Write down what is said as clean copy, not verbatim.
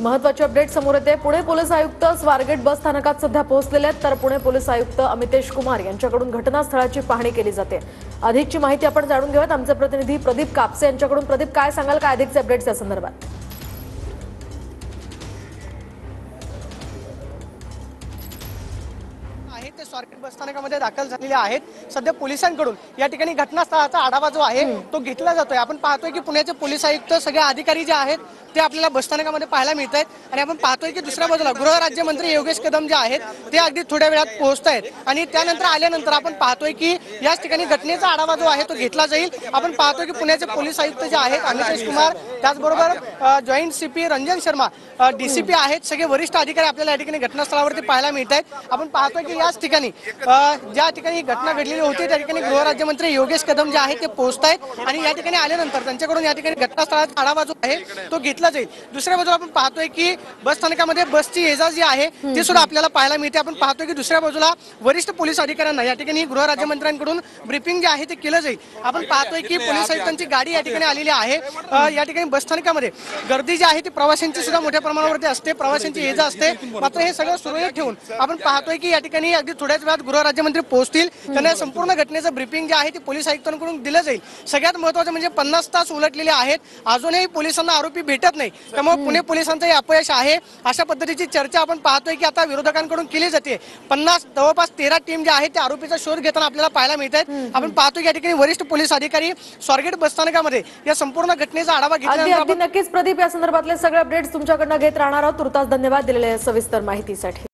महत्त्वाची अपडेट समोर येते। पुणे पोलीस आयुक्त स्वारगेट बस स्थानकात सध्या पोहोचलेले आहेत, तर पुणे पोलीस आयुक्त अमितेश कुमार यांच्याकडून घटनास्थळाची पाहणी केली जाते। अधिकची माहिती आपण जाणून घेऊयात आमचे प्रतिनिधी प्रदीप कापसे यांच्याकडून। प्रदीप, काय सांगाल, काय अधिकचे अपडेट्स या संदर्भात? ते स्वारगेट बस स्थानकामध्ये दाखल झालेले आहेत। सध्या पोलिसांकडून या ठिकाणी घटनास्थळाचा आढावा जो आहे तो घेतला जातोय। आपण पाहतोय की पुण्याचे पोलीस आयुक्त सगळे अधिकारी जे आहेत ते आपल्याला बस स्थानकामध्ये पाहायला मिळत आहेत आणि आपण पाहतोय की दुसऱ्या बाजूला गृहराज्यमंत्री योगेश कदम जे आहेत ते अगदी थोड्या वेळात पोहोचत आहेत आणि त्यानंतर आल्यानंतर आपण पाहतोय की याच ठिकाणी घटनेचा आढावा जो आहे तो घेतला जाईल। आपण पाहतोय की पुण्याचे पोलीस आयुक्त जे आहेत अमितेश कुमार, त्याचबरोबर joint CP Ranjan Sharma, DCP आहेत, सगळे वरिष्ठ अधिकारी आपल्याला या ठिकाणी घटनास्थळावरती पाहायला मिळत आहेत। आपण पाहतोय की याच ठिकाणी ज्या ठिकाणी घटना घडलेली होती त्या ठिकाणी गृहराज्यमंत्री योगेश कदम जे आहेत ते पोहोचत आहेत आणि या ठिकाणी आल्यानंतर त्यांच्याकडून या ठिकाणी घटनास्थळाचा आढावा जो आहे तो घेतला जाईल। दुसऱ्या बाजूला आपण पाहतोय की बस स्थानकामध्ये बसची ये जा जी आहे ती सुद्धा आपल्याला पाहायला मिळते। आपण पाहतोय की दुसऱ्या बाजूला वरिष्ठ पोलीस अधिकाऱ्यांना या ठिकाणी गृहराज्यमंत्र्यांकडून ब्रीफिंग जे आहे ते केलं जाईल। आपण पाहतोय की पोलीस आयुक्तांची गाडी या ठिकाणी आलेली आहे। या ठिकाणी बस स्थानकामध्ये गर्दी जी आहे ती प्रवाशांची सुद्धा मोठ्या प्रमाणावरती असते, प्रवाशांची ये जा असते। मात्र हे सगळं सुरळीत ठेवून आपण पाहतोय की या ठिकाणी अगदी थोड्याच वेळात गृहराज्यमंत्री पोहोचतील, त्यांना संपूर्ण घटनेचं ब्रीफिंग जे आहे ते पोलीस आयुक्तांकडून दिलं जाईल। सगळ्यात महत्त्वाचं म्हणजे 50 तास उलटलेले आहेत, अजूनही पोलिसांना आरोपी भेटत नाही, त्यामुळे पुणे पोलिसांचं हे अपयश आहे अशा पद्धतीची चर्चा आपण पाहतोय की आता विरोधकांकडून केली जाते। जवळपास 13 टीम जे आहे ते आरोपीचा शोध घेताना आपल्याला पाहायला मिळत आहेत। आपण पाहतोय की या ठिकाणी वरिष्ठ पोलीस अधिकारी स्वारगेट बस स्थानकामध्ये या संपूर्ण घटनेचा आढावा घेतल्यानंतर नक्कीच प्रदीप, या संदर्भातले सगळे अपडेट्स तुमच्याकडनं घेत राहणार आहोत। तुर्तास धन्यवाद दिलेल्या सविस्तर माहितीसाठी।